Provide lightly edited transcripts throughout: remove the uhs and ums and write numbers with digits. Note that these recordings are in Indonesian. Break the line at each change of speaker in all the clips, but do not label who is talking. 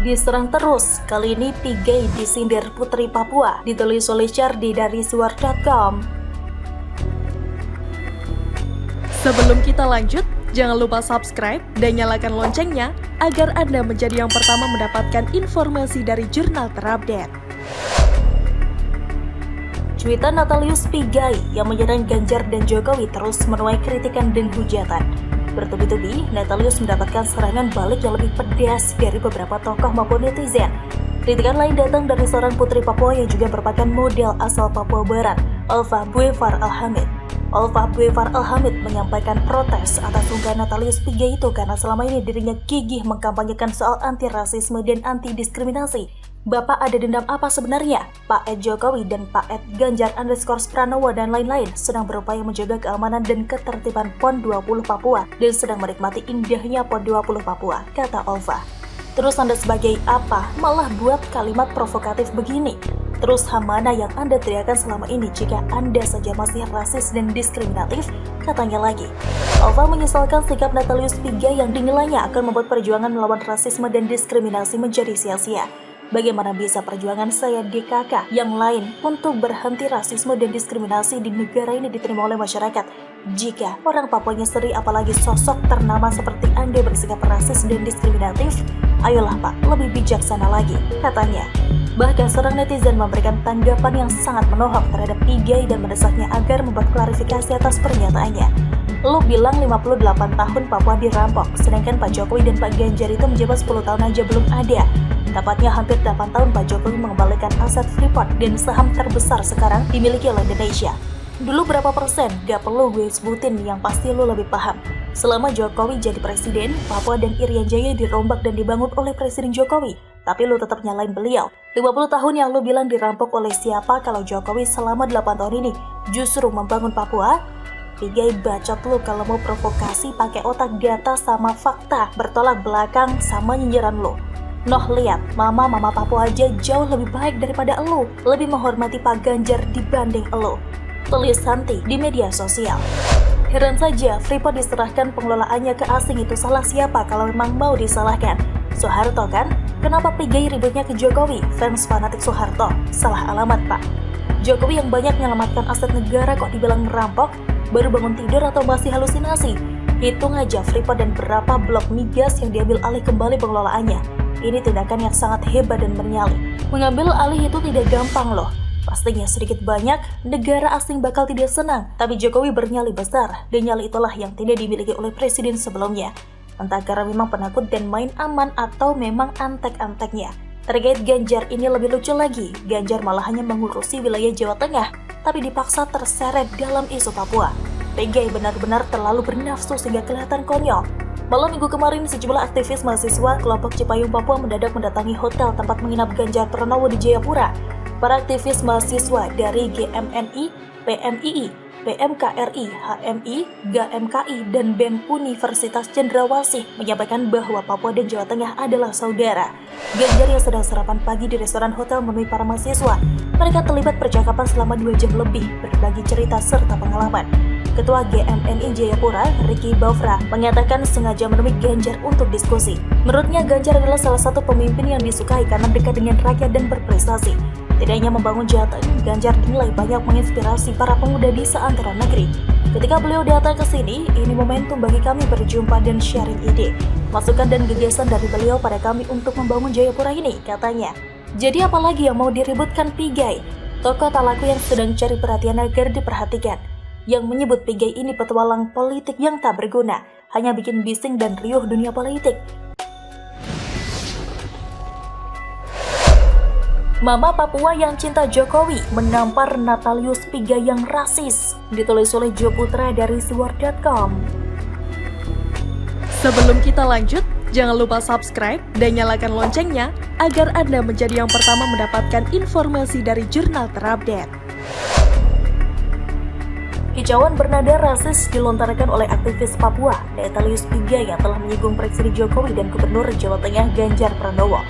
diserang terus. Kali ini Pigai disindir Putri Papua, ditulis oleh Chardy dari suar.com.
Sebelum kita lanjut, jangan lupa subscribe dan nyalakan loncengnya agar Anda menjadi yang pertama mendapatkan informasi dari jurnal terupdate.
Cuitan Natalius Pigai yang menyerang Ganjar dan Jokowi terus menuai kritikan dan hujatan. Bertubi-tubi, Natalius mendapatkan serangan balik yang lebih pedas dari beberapa tokoh maupun netizen. Kritikan lain datang dari seorang putri Papua yang juga merupakan model asal Papua Barat, Alva Buevar Alhamid. Alva Buevar Alhamid menyampaikan protes atas unggahan Natalius Pigai itu karena selama ini dirinya gigih mengkampanyekan soal anti-rasisme dan anti-diskriminasi. Bapak ada dendam apa sebenarnya? Pak Ed Jokowi dan Pak Ed Ganjar _ Pranowo dan lain-lain sedang berupaya menjaga keamanan dan ketertiban PON 20 Papua dan sedang menikmati indahnya PON 20 Papua, kata Alva. Terus Anda sebagai apa malah buat kalimat provokatif begini? Terus hal mana yang Anda teriakan selama ini jika Anda saja masih rasis dan diskriminatif? Katanya lagi. Alva menyesalkan sikap Natalius Pigai yang dinilainya akan membuat perjuangan melawan rasisme dan diskriminasi menjadi sia-sia. Bagaimana bisa perjuangan saya DKK yang lain untuk berhenti rasisme dan diskriminasi di negara ini diterima oleh masyarakat jika orang Papuanya sendiri apalagi sosok ternama seperti Anda bersikap rasis dan diskriminatif? Ayolah Pak, lebih bijaksana lagi, katanya. Bahkan seorang netizen memberikan tanggapan yang sangat menohok terhadap Pigai dan mendesaknya agar membuat klarifikasi atas pernyataannya. Lu bilang 58 tahun Papua dirampok, sedangkan Pak Jokowi dan Pak Ganjar itu menjabat 10 tahun aja belum ada. Tepatnya hampir 8 tahun Pak Jokowi mengembalikan aset Freeport dan saham terbesar sekarang dimiliki oleh Indonesia. Dulu berapa persen? Gak perlu gue sebutin, yang pasti lu lebih paham. Selama Jokowi jadi presiden, Papua dan Irian Jaya dirombak dan dibangun oleh Presiden Jokowi. Tapi lu tetap nyalain beliau. 50 tahun yang lu bilang dirampok oleh siapa kalau Jokowi selama 8 tahun ini justru membangun Papua? Pigai bacot lu kalau mau provokasi pakai otak, data sama fakta, bertolak belakang sama nyinyiran lu. Noh lihat, mama Papua aja jauh lebih baik daripada elu, lebih menghormati Pak Ganjar dibanding elu, tulis Santi di media sosial. Heran saja, Freeport diserahkan pengelolaannya ke asing, itu salah siapa kalau memang mau disalahkan? Soeharto kan? Kenapa Pigai ributnya ke Jokowi? Fans fanatik Soeharto, salah alamat Pak. Jokowi yang banyak menyelamatkan aset negara kok dibilang merampok? Baru bangun tidur atau masih halusinasi? Hitung aja Freeport dan berapa blok migas yang diambil alih kembali pengelolaannya. Ini tindakan yang sangat hebat dan bernyali. Mengambil alih itu tidak gampang loh. Pastinya sedikit banyak, negara asing bakal tidak senang. Tapi Jokowi bernyali besar, dan nyali itulah yang tidak dimiliki oleh presiden sebelumnya. Entah karena memang penakut dan main aman atau memang antek-anteknya. Terkait Ganjar ini lebih lucu lagi. Ganjar malah hanya mengurusi wilayah Jawa Tengah, tapi dipaksa terseret dalam isu Papua. Pigai benar-benar terlalu bernafsu sehingga kelihatan konyol. Malam minggu kemarin, sejumlah aktivis mahasiswa kelompok Cipayung Papua mendadak mendatangi hotel tempat menginap Ganjar Pranowo di Jayapura. Para aktivis mahasiswa dari GMNI, PMII, PMKRI, HMI, GMKI, dan BEM Universitas Cendrawasih menyampaikan bahwa Papua dan Jawa Tengah adalah saudara. Ganjar yang sedang sarapan pagi di restoran hotel menemui para mahasiswa. Mereka terlibat percakapan selama 2 jam lebih, berbagi cerita serta pengalaman. Ketua GMNI Jayapura, Ricky Baufra, mengatakan sengaja menemui Ganjar untuk diskusi. Menurutnya Ganjar adalah salah satu pemimpin yang disukai karena dekat dengan rakyat dan berprestasi. Tidak hanya membangun Jateng, Ganjar dinilai banyak menginspirasi para pemuda di seantero negeri. Ketika beliau datang ke sini, ini momentum bagi kami berjumpa dan sharing ide, masukan dan gagasan dari beliau pada kami untuk membangun Jayapura ini, katanya. Jadi apalagi yang mau diributkan Pigai? Tokoh tak laku yang sedang cari perhatian agar diperhatikan. Yang menyebut Pigai ini petualang politik yang tak berguna, hanya bikin bising dan riuh dunia politik. Mama Papua yang cinta Jokowi menampar Natalius Pigai yang rasis, ditulis oleh Jo Putra dari suar.com.
Sebelum kita lanjut, jangan lupa subscribe dan nyalakan loncengnya agar Anda menjadi yang pertama mendapatkan informasi dari jurnal terupdate.
Kicauan bernada rasis dilontarkan oleh aktivis Papua, Natalius Pigai yang telah menyinggung Presiden Jokowi dan Gubernur Jawa Tengah Ganjar Pranowo.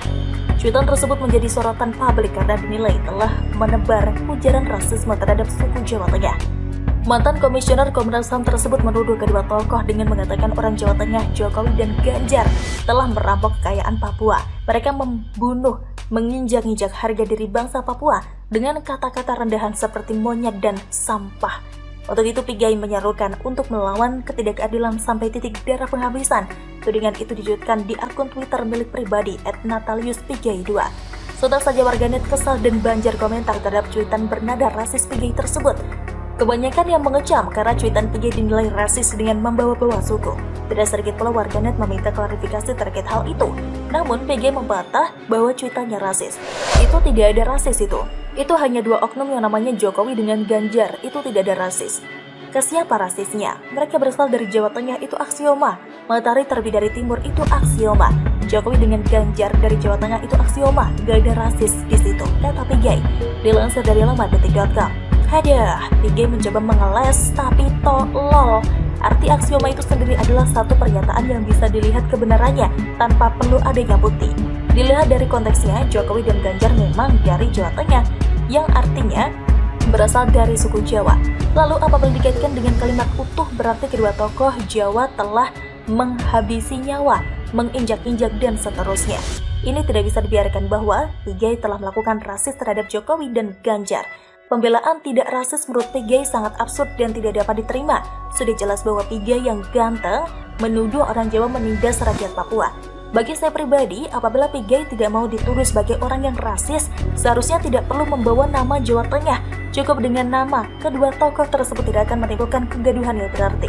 Cuitan tersebut menjadi sorotan publik karena dinilai telah menebar ujaran rasisme terhadap suku Jawa Tengah. Mantan Komisioner Komnas HAM tersebut menuduh kedua tokoh dengan mengatakan orang Jawa Tengah, Jokowi dan Ganjar, telah merampok kekayaan Papua. Mereka membunuh, menginjak-injak harga diri bangsa Papua dengan kata-kata rendahan seperti monyet dan sampah. Untuk itu Pigai menyerukan untuk melawan ketidakadilan sampai titik darah penghabisan. Tudingan itu diwujudkan di akun Twitter milik pribadi @nataliuspigai2. Sontak saja warganet kesal dan banjir komentar terhadap cuitan bernada rasis Pigai tersebut. Kebanyakan yang mengecam karena cuitan Pigai dinilai rasis dengan membawa-bawa suku. Tidak sedikit pula warganet meminta klarifikasi terkait hal itu. Namun Pigai membantah bahwa cuitannya rasis. Itu tidak ada rasis itu. Itu hanya dua oknum yang namanya Jokowi dengan Ganjar. Itu tidak ada rasis. Ke siapa rasisnya? Mereka berasal dari Jawa Tengah, itu aksioma. Matahari terbit dari timur, itu aksioma. Jokowi dengan Ganjar dari Jawa Tengah, itu aksioma. Gak ada rasis di situ. Kata Pigai. Dilansir dari laman detik.com. Hadah, Pigai mencoba mengeles tapi tolol. Arti aksioma itu sendiri adalah satu pernyataan yang bisa dilihat kebenarannya tanpa perlu adanya bukti. Dilihat dari konteksnya, Jokowi dan Ganjar memang dari Jawa Tengah, yang artinya berasal dari suku Jawa. Lalu apabila dikaitkan dengan kalimat utuh, berarti kedua tokoh Jawa telah menghabisi nyawa, menginjak-injak dan seterusnya. Ini tidak bisa dibiarkan bahwa Pigai telah melakukan rasis terhadap Jokowi dan Ganjar. Pembelaan tidak rasis menurut Pigai sangat absurd dan tidak dapat diterima. Sudah jelas bahwa Pigai yang ganteng menuduh orang Jawa menindas rakyat Papua. Bagi saya pribadi, apabila Pigai tidak mau dituduh sebagai orang yang rasis, seharusnya tidak perlu membawa nama Jawa Tengah. Cukup dengan nama, kedua tokoh tersebut tidak akan menimbulkan kegaduhan yang berarti.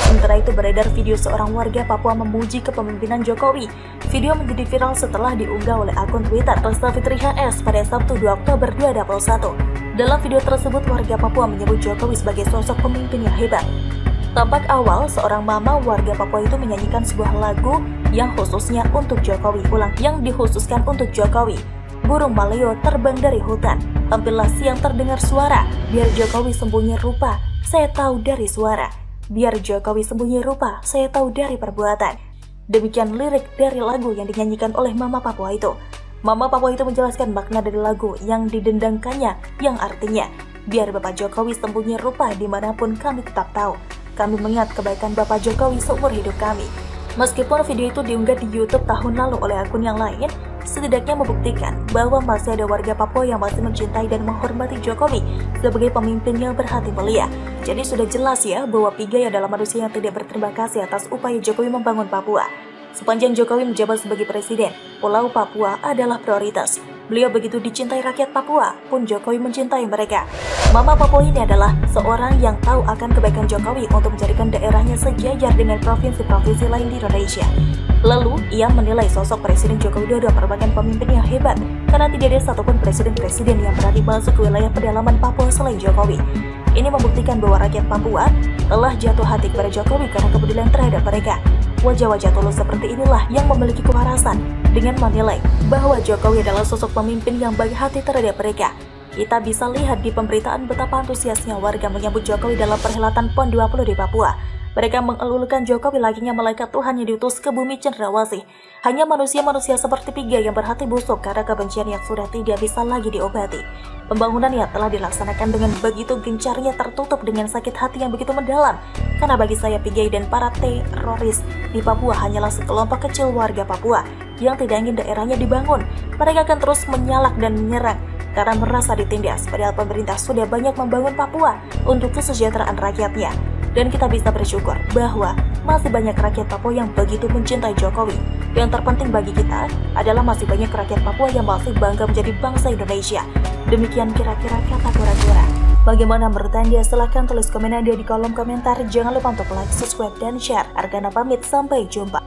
Sementara itu beredar video seorang warga Papua memuji kepemimpinan Jokowi. Video menjadi viral setelah diunggah oleh akun Twitter Resta Fitri HS pada Sabtu 2 Oktober 2021. Dalam video tersebut, warga Papua menyebut Jokowi sebagai sosok pemimpin yang hebat. Tampak awal, seorang mama warga Papua itu menyanyikan sebuah lagu yang khususnya untuk Jokowi. Yang dikhususkan untuk Jokowi. Burung maleo terbang dari hutan. Hampirlah siang terdengar suara. Biar Jokowi sembunyi rupa, saya tahu dari suara. Biar Jokowi sembunyi rupa, saya tahu dari perbuatan. Demikian lirik dari lagu yang dinyanyikan oleh mama Papua itu. Mama Papua itu menjelaskan makna dari lagu yang didendangkannya, yang artinya, biar Bapak Jokowi sembunyi rupa dimanapun kami tetap tahu. Kami mengingat kebaikan Bapak Jokowi seumur hidup kami. Meskipun video itu diunggah di YouTube tahun lalu oleh akun yang lain, setidaknya membuktikan bahwa masih ada warga Papua yang masih mencintai dan menghormati Jokowi sebagai pemimpin yang berhati mulia. Jadi sudah jelas ya bahwa Pigai adalah manusia yang tidak berterima kasih atas upaya Jokowi membangun Papua. Sepanjang Jokowi menjabat sebagai presiden, Pulau Papua adalah prioritas. Beliau begitu dicintai rakyat Papua, pun Jokowi mencintai mereka. Mama Papua ini adalah seorang yang tahu akan kebaikan Jokowi untuk menjadikan daerahnya sejajar dengan provinsi-provinsi lain di Indonesia. Lalu, ia menilai sosok Presiden Joko Widodo merupakan pemimpin yang hebat karena tidak ada satupun presiden-presiden yang berani masuk ke wilayah pedalaman Papua selain Jokowi. Ini membuktikan bahwa rakyat Papua telah jatuh hati kepada Jokowi karena kepedulian terhadap mereka. Wajah-wajah tulus seperti inilah yang memiliki kewarasan dengan menilai bahwa Jokowi adalah sosok pemimpin yang baik hati terhadap mereka. Kita bisa lihat di pemberitaan betapa antusiasnya warga menyambut Jokowi dalam perhelatan PON 20 di Papua. Mereka mengelulukan Jokowi layaknya malaikat Tuhan yang diutus ke bumi cendrawasih. Hanya manusia-manusia seperti Pigai yang berhati busuk karena kebencian yang sudah tidak bisa lagi diobati. Pembangunan yang telah dilaksanakan dengan begitu gencarnya tertutup dengan sakit hati yang begitu mendalam. Karena bagi saya Pigai dan para teroris di Papua hanyalah sekelompok kecil warga Papua yang tidak ingin daerahnya dibangun. Mereka akan terus menyalak dan menyerang karena merasa ditindas, padahal pemerintah sudah banyak membangun Papua untuk kesejahteraan rakyatnya. Dan kita bisa bersyukur bahwa masih banyak rakyat Papua yang begitu mencintai Jokowi. Yang terpenting bagi kita adalah masih banyak rakyat Papua yang masih bangga menjadi bangsa Indonesia. Demikian kira-kira kata kura-kura. Bagaimana menurut Anda? Silahkan tulis komen Anda di kolom komentar. Jangan lupa untuk like, subscribe, dan share. Argana pamit, sampai jumpa.